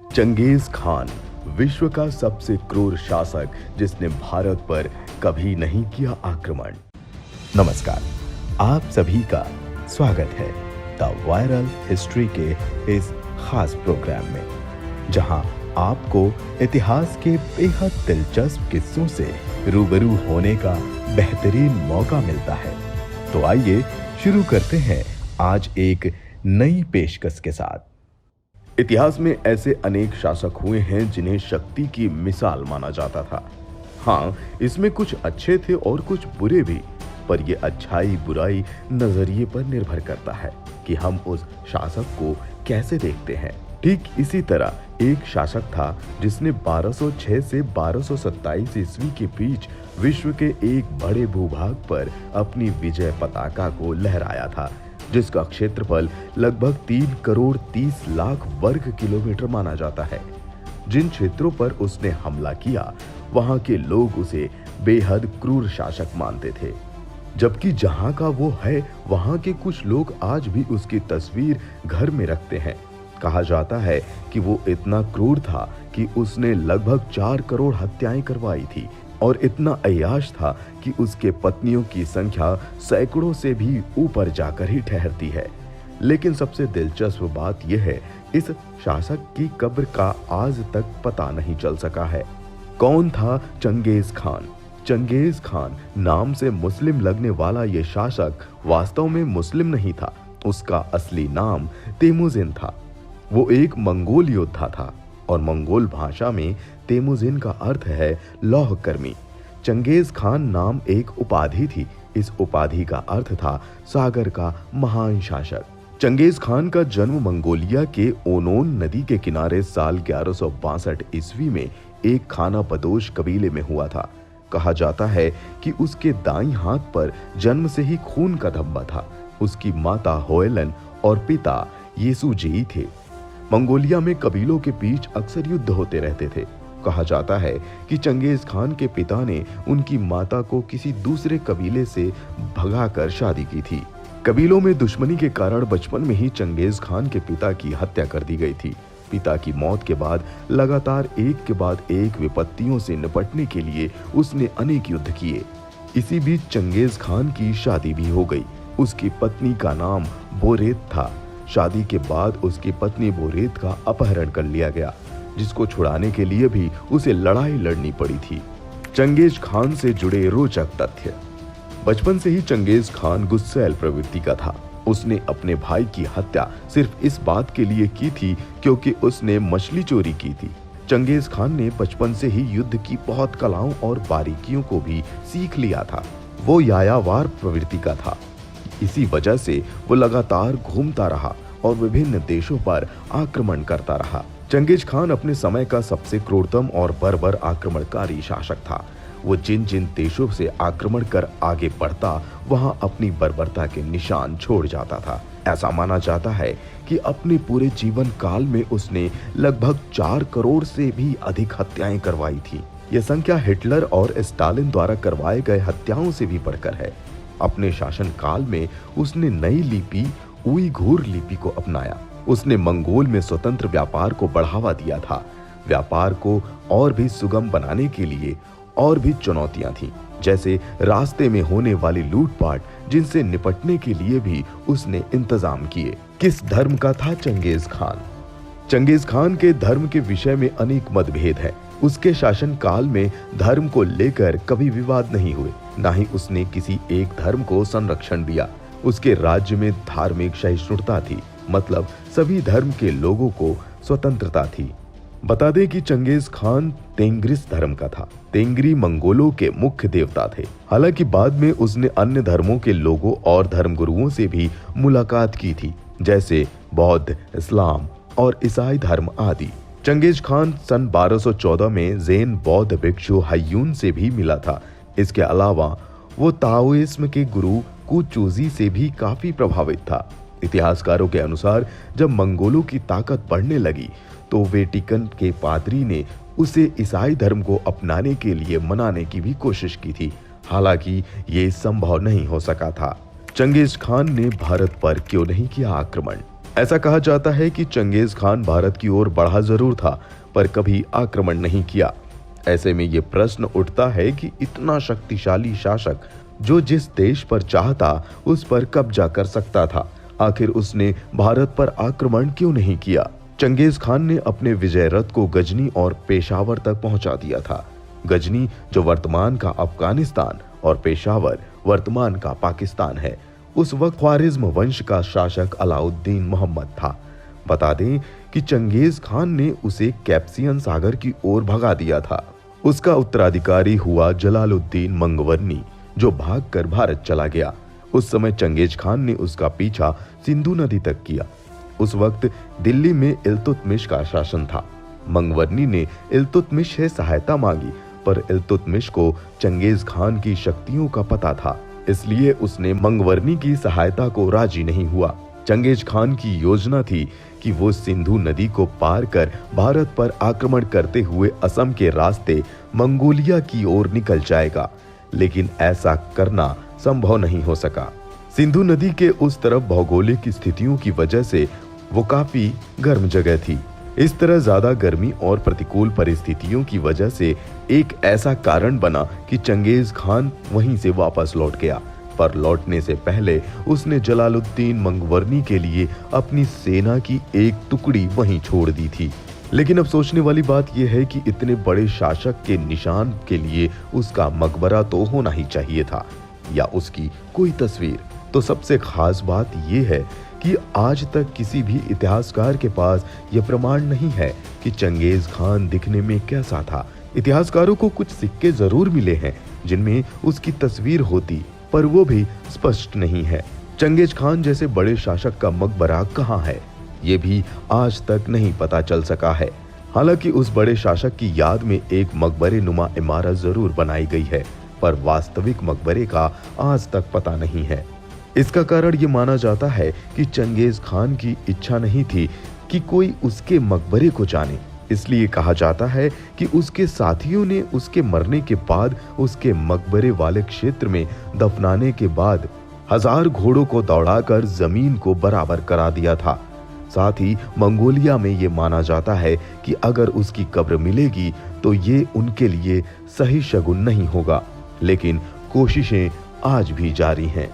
Genghis Khan विश्व का सबसे क्रूर शासक जिसने भारत पर कभी नहीं किया आक्रमण। नमस्कार, आप सभी का स्वागत है द वायरल हिस्ट्री के इस खास प्रोग्राम में, जहां आपको इतिहास के बेहद दिलचस्प किस्सों से रूबरू होने का बेहतरीन मौका मिलता है। तो आइए शुरू करते हैं आज एक नई पेशकश के साथ। इतिहास में ऐसे अनेक शासक हुए हैं जिन्हें शक्ति की मिसाल माना जाता था। हाँ, इसमें कुछ अच्छे थे और कुछ बुरे भी, पर यह अच्छाई बुराई नजरिए पर निर्भर करता है कि हम उस शासक को कैसे देखते हैं। ठीक इसी तरह एक शासक था जिसने 1206 से 1227 ईस्वी के बीच विश्व के एक बड़े भूभाग पर अपनी विजय पताका को लहराया था, जिसका क्षेत्रफल लगभग 3 करोड़ 30 लाख वर्ग किलोमीटर माना जाता है। जिन क्षेत्रों पर उसने हमला किया, वहां के लोग उसे बेहद क्रूर शासक मानते थे, जबकि जहां का वो है वहां के कुछ लोग आज भी उसकी तस्वीर घर में रखते हैं। कहा जाता है कि वो इतना क्रूर था कि उसने लगभग 4 करोड़ हत्याएं करवाई थी और इतना अय्याश था कि उसके पत्नियों की संख्या सैकड़ों से भी ऊपर जाकर ही ठहरती है। लेकिन सबसे दिलचस्प बात यह है, इस शासक की कब्र का आज तक पता नहीं चल सका है। कौन था चंगेज खान? चंगेज खान नाम से मुस्लिम लगने वाला यह शासक वास्तव में मुस्लिम नहीं था। उसका असली नाम तेमुजिन था। वो एक मंगोल योद्धा था और मंगोल भाषा में तेमुजिन का अर्थ है लौह कर्मी। चंगेज खान नाम एक उपाधि थी। इस उपाधि का अर्थ था सागर का महान शासक। चंगेज खान का जन्म मंगोलिया के ओनोन नदी के किनारे साल 1162 ईस्वी में एक खाना बदोश कबीले में हुआ था। कहा जाता है कि उसके दाईं हाथ पर जन्म से ही खून का धब्बा था। उसकी माता होयलन और पिता येसुजेई थे। मंगोलिया में कबीलों के बीच अक्सर युद्ध होते रहते थे। कहा जाता है कि चंगेज खान के पिता ने उनकी माता को किसी दूसरे कबीले से भगाकर शादी की थी। कबीलों में दुश्मनी के कारण बचपन में ही चंगेज खान के पिता की हत्या कर दी गई थी। पिता की मौत के बाद लगातार एक के बाद एक विपत्तियों से निपटने के लिए उसने अनेक युद्ध किए। इसी बीच चंगेज खान की शादी भी हो गई। उसकी पत्नी का नाम बोरेत था। शादी के बाद उसकी पत्नी बोरेत का अपहरण कर लिया गया, जिसको छुड़ाने के लिए भी उसे लड़ाई लड़नी पड़ी थी। चंगेज खान से जुड़े रोचक तथ्य। बचपन से ही चंगेज खान गुस्सैल प्रवृत्ति का था। उसने अपने भाई की हत्या सिर्फ इस बात के लिए की थी क्योंकि उसने मछली चोरी की थी। चंगेज खान ने बचपन से ही युद्ध की बहुत कलाओं और बारीकियों को भी सीख लिया था। वो यायावर प्रवृत्ति का था। इसी वजह से वो लगातार घूमता रहा और विभिन्न देशों पर आक्रमण करता रहा। चंगेज खान अपने समय का सबसे क्रूरतम और बर्बर आक्रमणकारी शासक था। वो जिन जिन देशों से आक्रमण कर आगे बढ़ता, वहां अपनी बर्बरता के निशान छोड़ जाता था। ऐसा माना जाता है कि अपने पूरे जीवन काल में उसने लगभग 4 करोड़ से भी अधिक हत्याएं करवाई थी। यह संख्या हिटलर और स्टालिन द्वारा करवाए गए हत्याओं से भी बढ़कर है। अपने शासन काल में उसने नई लिपि उइघुर लिपि को अपनाया। उसने मंगोल में स्वतंत्र व्यापार को बढ़ावा दिया था। व्यापार को और भी सुगम बनाने के लिए और भी चुनौतियां थीं, जैसे रास्ते में होने वाली लूटपाट, जिनसे निपटने के लिए भी उसने इंतजाम किए। किस धर्म का था चंगेज खान? चंगेज खान के धर्म के विषय में अनेक मतभेद है। उसके शासन काल में धर्म को लेकर कभी विवाद नहीं हुए, ना ही उसने किसी एक धर्म को संरक्षण दिया। उसके राज्य में धार्मिक सहिष्णुता थी, मतलब सभी धर्म के लोगों को स्वतंत्रता थी। बता दें कि चंगेज खान तेंग्रिस धर्म का था। तेंग्री मंगोलों के मुख्य देवता थे। हालांकि बाद में उसने अन्य धर्मों के लोगों और धर्मगुरुओं से भी मुलाकात की थी, जैसे बौद्ध, इस्लाम और ईसाई धर्म आदि। चंगेज खान सन 1214 में जैन बौद्ध भिक्षु हायून से भी मिला था। इसके अलावा वो ताओइज्म के गुरु कुचुजी से भी काफी प्रभावित था। इतिहासकारों के अनुसार जब मंगोलों की ताकत बढ़ने लगी तो वेटिकन के पादरी ने उसे ईसाई धर्म को अपनाने के लिए मनाने की भी कोशिश की थी। हालांकि ये संभव नहीं हो सका था। चंगेज खान ने भारत पर क्यों नहीं किया आक्रमण? ऐसा कहा जाता है कि चंगेज खान भारत की ओर बढ़ा जरूर था, पर कभी आक्रमण नहीं किया। ऐसे में ये प्रश्न उठता है कि इतना शक्तिशाली शासक जो जिस देश पर चाहता उस पर कब्जा कर सकता था, आखिर उसने भारत पर आक्रमण क्यों नहीं किया? चंगेज खान ने अपने विजय रथ को गजनी और पेशावर तक पहुंचा दिया था। गजनी जो वर्तमान का अफगानिस्तान और पेशावर वर्तमान का पाकिस्तान है। उस वक्त ख्वारिज्म वंश का शासक अलाउद्दीन मोहम्मद था। बता दें कि चंगेज खान ने उसे कैस्पियन सागर की ओर भगा दिया था। उसका उत्तराधिकारी हुआ जलालुद्दीन मंगवर्नी, जो भागकर भारत चला गया। उस समय चंगेज खान ने उसका पीछा सिंधु नदी तक किया। उस वक्त दिल्ली में इल्तुतमिश का शासन था। मंगवर्नी ने इल्तुतमिश से सहायता मांगी, पर इल्तुतमिश को चंगेज खान की शक्तियों का पता था, इसलिए उसने मंगवर्नी की सहायता को राजी नहीं हुआ। चंगेज खान की योजना थी कि वो सिंधु नदी को पार कर भारत पर आक्रमण करते हुए असम के रास्ते मंगोलिया की ओर निकल जाएगा, लेकिन ऐसा करना संभव नहीं हो सका। सिंधु नदी के उस तरफ भौगोलिक स्थितियों की वजह से वो काफी गर्म जगह थी। इस तरह ज्यादा गर्मी और प्रतिकूल परिस्थितियों की वजह से एक ऐसा कारण बना कि चंगेज खान वहीं से वापस लौट गया, पर लौटने से पहले उसने जलालुद्दीन मंगवर्नी के लिए अपनी सेना की एक टुकड़ी वहीं छोड़ दी थी। लेकिन अब सोचने वाली बात यह है कि इतने बड़े शासक के निशान के लिए उसका मकबरा तो होना ही चाहिए था, या उसकी कोई तस्वीर। तो सबसे खास बात यह है कि आज तक किसी भी इतिहासकार के पास यह प्रमाण नहीं है कि चंगेज खान दिखने में कैसा था। इतिहासकारों को कुछ सिक्के जरूर मिले हैं जिनमें उसकी तस्वीर होती, पर वो भी स्पष्ट नहीं है। चंगेज खान जैसे बड़े शासक का मकबरा कहाँ है, ये भी आज तक नहीं पता चल सका है। हालांकि उस बड़े शासक की याद में एक मकबरे नुमा इमारत जरूर बनाई गई है, पर वास्तविक मकबरे का आज तक पता नहीं है। इसका कारण ये माना जाता है कि चंगेज खान की इच्छा नहीं थी कि कोई उसके मकबरे को जाने। इसलिए कहा जाता है कि उसके साथियों ने उसके मरने के बाद उसके मकबरे वाले क्षेत्र में दफनाने के बाद 1000 घोड़ों को दौड़ाकर जमीन को बराबर करा दिया था। साथ ही मंगोलिया में ये माना जाता है कि अगर उसकी कब्र मिलेगी तो ये उनके लिए सही शगुन नहीं होगा, लेकिन कोशिशें आज भी जारी हैं।